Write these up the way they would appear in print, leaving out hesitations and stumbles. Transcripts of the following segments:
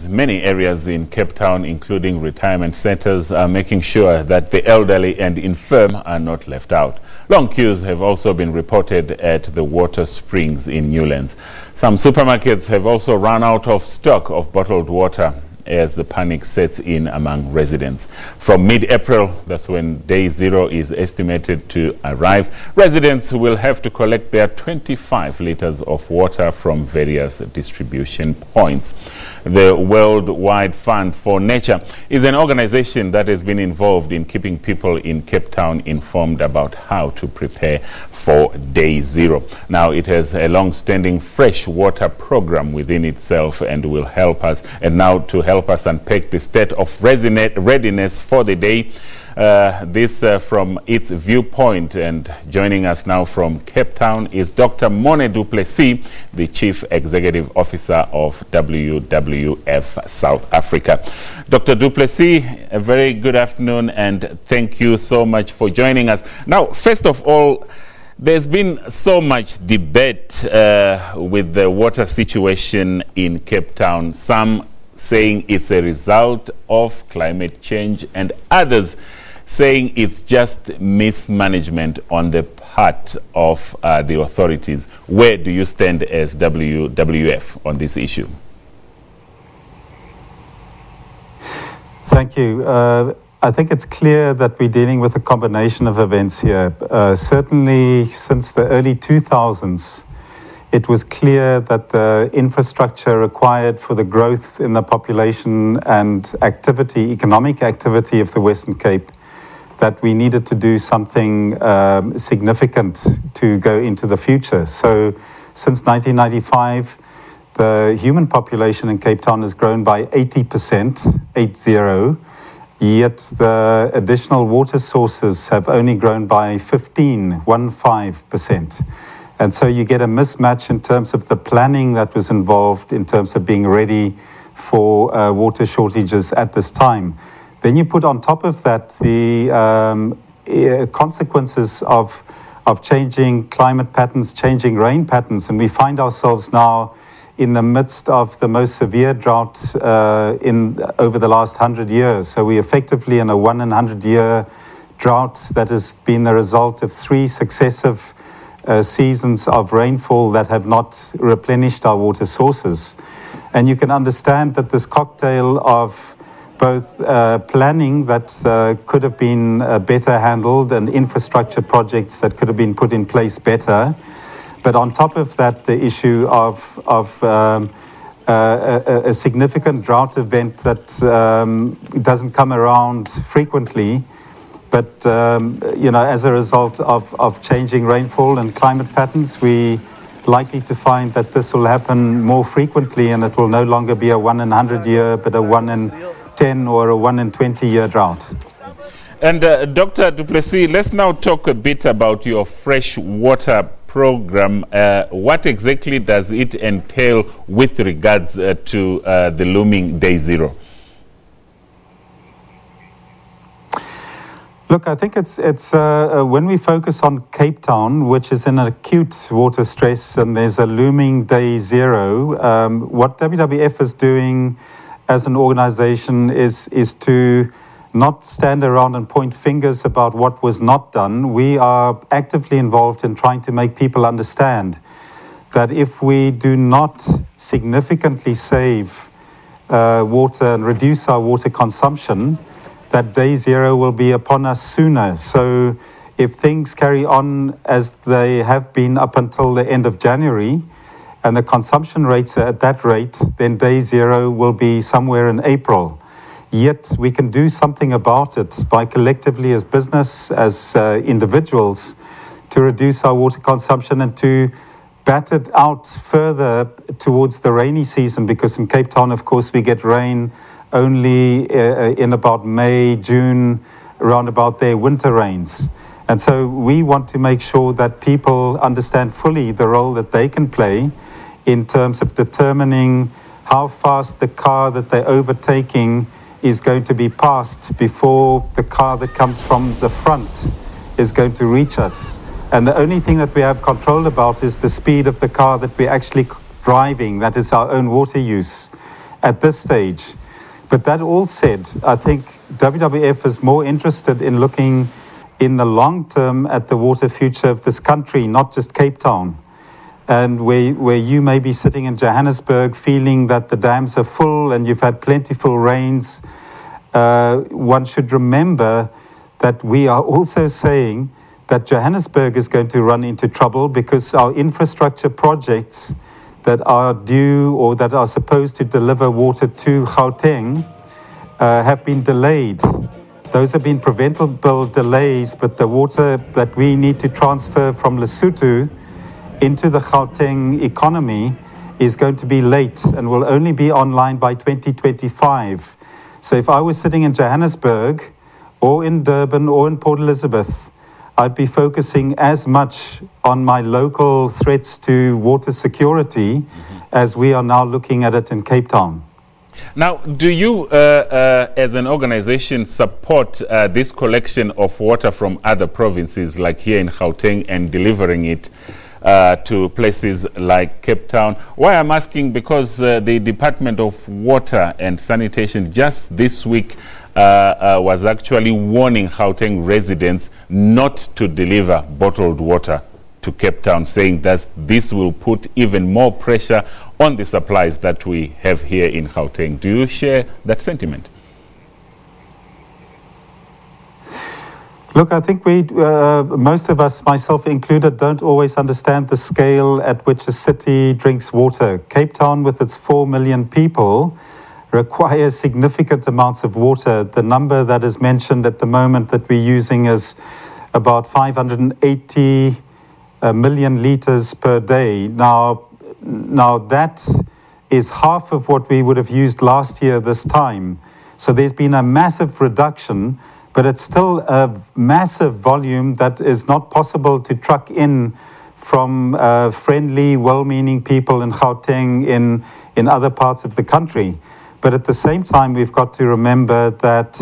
Many areas in Cape Town, including retirement centres, are making sure that the elderly and infirm are not left out. Long queues have also been reported at the water springs in Newlands. Some supermarkets have also run out of stock of bottled water as the panic sets in among residents. From mid-April, that's when day zero is estimated to arrive, residents will have to collect their 25 litres of water from various distribution points. The Worldwide Fund for Nature is an organization that has been involved in keeping people in Cape Town informed about how to prepare for day zero. Now, it has a long-standing Freshwater Programme within itself and will help us, and now to help us unpack the state of readiness for the day. This from its viewpoint, and joining us now from Cape Town is DR Morné du Plessis, the Chief Executive Officer of WWF South Africa. Dr. du Plessis, a very good afternoon and thank you so much for joining us. Now, first of all, there's been so much debate with the water situation in Cape Town. Some saying it's a result of climate change and others saying it's just mismanagement on the part of the authorities. Where do you stand as WWF on this issue? Thank you. I think it's clear that we're dealing with a combination of events here. Certainly since the early 2000s, it was clear that the infrastructure required for the growth in the population and activity, economic activity of the Western Cape, that we needed to do something significant to go into the future. So since 1995, the human population in Cape Town has grown by 80%, 80, yet the additional water sources have only grown by 15%. And so you get a mismatch in terms of the planning that was involved in terms of being ready for water shortages at this time. Then you put on top of that the consequences of changing climate patterns, changing rain patterns, and we find ourselves now in the midst of the most severe drought over the last 100 years. So we're effectively in a 100-year drought that has been the result of 3 successive seasons of rainfall that have not replenished our water sources. And you can understand that this cocktail of both planning that could have been better handled and infrastructure projects that could have been put in place better. But on top of that, the issue of a significant drought event that doesn't come around frequently, but as a result of changing rainfall and climate patterns, we likely to find that this will happen more frequently, and it will no longer be a 1 in 100 year, but a 1 in 10 or a 1 in 20 year drought. And Dr. du Plessis, let's now talk a bit about your Freshwater Programme. What exactly does it entail with regards to the looming day zero? Look, I think it's when we focus on Cape Town, which is in acute water stress, and there's a looming day zero, what WWF is doing as an organization is to not stand around and point fingers about what was not done. We are actively involved in trying to make people understand that if we do not significantly save water and reduce our water consumption, that day zero will be upon us sooner. So if things carry on as they have been up until the end of January, and the consumption rates are at that rate, then day zero will be somewhere in April. Yet we can do something about it by collectively as business, as individuals, to reduce our water consumption and to bat it out further towards the rainy season, because in Cape Town, of course, we get rain only in about May, June, around about their winter rains. And so we want to make sure that people understand fully the role that they can play in terms of determining how fast the car that they're overtaking is going to be passed before the car that comes from the front is going to reach us. And the only thing that we have control about is the speed of the car that we're actually driving. That is our own water use. at this stage. But that all said, I think WWF is more interested in looking in the long term at the water future of this country, not just Cape Town. And where you may be sitting in Johannesburg feeling that the dams are full and you've had plentiful rains, one should remember that we are also saying that Johannesburg is going to run into trouble because our infrastructure projects that are due or that are supposed to deliver water to Gauteng have been delayed. Those have been preventable delays, but the water that we need to transfer from Lesotho into the Gauteng economy is going to be late and will only be online by 2025. So if I was sitting in Johannesburg or in Durban or in Port Elizabeth, I'd be focusing as much on my local threats to water security as we are now looking at it in Cape Town. Now, do you, as an organization, support this collection of water from other provinces, like here in Gauteng, and delivering it to places like Cape Town? Why I'm asking, because the Department of Water and Sanitation just this week was actually warning Gauteng residents not to deliver bottled water to Cape Town, saying that this will put even more pressure on the supplies that we have here in Gauteng. Do you share that sentiment? Look, I think we, most of us, myself included, don't always understand the scale at which a city drinks water. Cape Town, with its 4 million people, requires significant amounts of water. The number that is mentioned at the moment that we're using is about 580 million litres per day. Now that is half of what we would have used last year this time. So there's been a massive reduction, but it's still a massive volume that is not possible to truck in from friendly, well-meaning people in Gauteng, in other parts of the country. But at the same time, we've got to remember that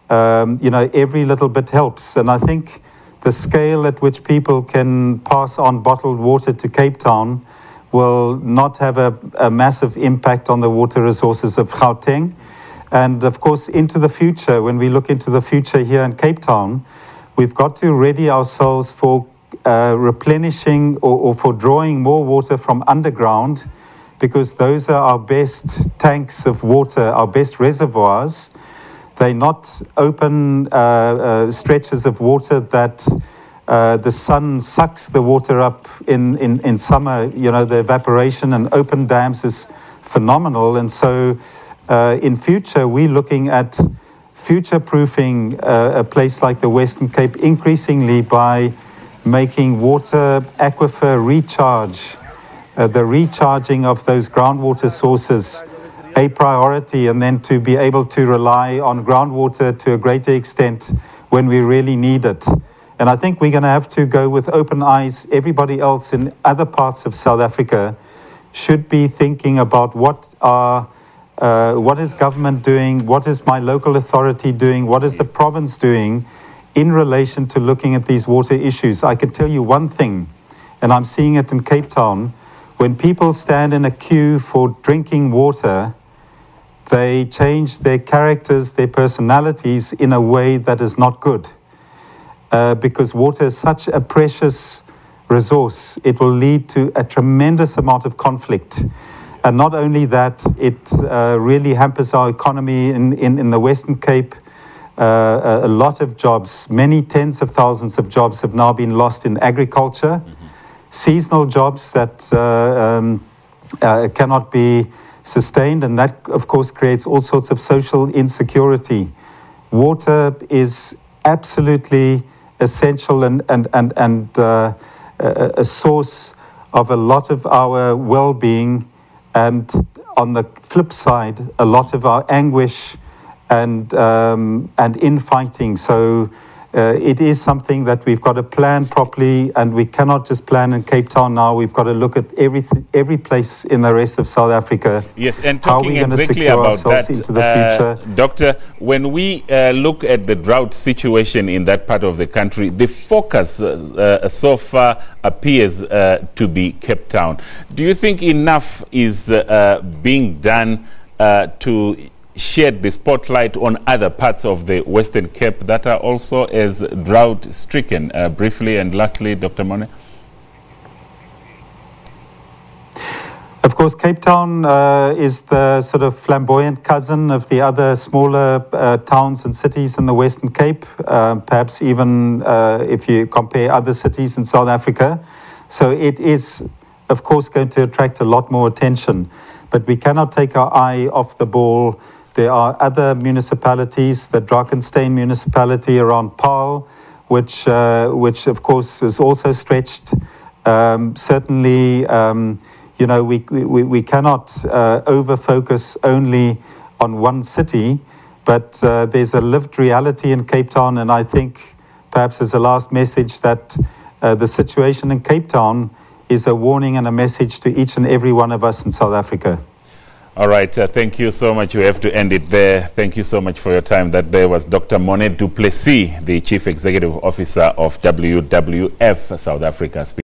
every little bit helps. And I think the scale at which people can pass on bottled water to Cape Town will not have a massive impact on the water resources of Gauteng. And of course, into the future, when we look into the future here in Cape Town, we've got to ready ourselves for replenishing or for drawing more water from underground, because those are our best tanks of water, our best reservoirs. They're not open stretches of water that the sun sucks the water up in summer. The evaporation and open dams is phenomenal. And so in future, we're looking at future-proofing a place like the Western Cape increasingly by making water aquifer recharge, the recharging of those groundwater sources, a priority, and then to be able to rely on groundwater to a greater extent when we really need it. And I think we're going to have to go with open eyes. Everybody else in other parts of South Africa should be thinking about what is government doing, what is my local authority doing, what is the province doing in relation to looking at these water issues. I can tell you one thing, and I'm seeing it in Cape Town. When people stand in a queue for drinking water, they change their characters, their personalities in a way that is not good. Because water is such a precious resource, it will lead to a tremendous amount of conflict. And not only that, it really hampers our economy in the Western Cape. A lot of jobs, many tens of thousands of jobs have now been lost in agriculture. Seasonal jobs that cannot be sustained, and that, of course, creates all sorts of social insecurity. Water is absolutely essential and a source of a lot of our well-being, and on the flip side, a lot of our anguish and infighting. So it is something that we've got to plan properly, and we cannot just plan in Cape Town now. We've got to look at every place in the rest of South Africa. Yes, and talking exactly about that, into the future. Doctor, when we look at the drought situation in that part of the country, the focus so far appears to be Cape Town. Do you think enough is being done to shed the spotlight on other parts of the Western Cape that are also as drought-stricken? Briefly and lastly, Dr. Morné. Of course, Cape Town is the sort of flamboyant cousin of the other smaller towns and cities in the Western Cape, perhaps even if you compare other cities in South Africa. So it is, of course, going to attract a lot more attention. But we cannot take our eye off the ball. There are other municipalities, the Drakensberg municipality around Paarl, which of course is also stretched. Certainly, you know, we cannot over-focus only on one city, but there's a lived reality in Cape Town, and I think perhaps as a last message that the situation in Cape Town is a warning and a message to each and every one of us in South Africa. All right, thank you so much. We have to end it there. Thank you so much for your time. That there was Dr. Morné du Plessis, the Chief Executive Officer of WWF South Africa.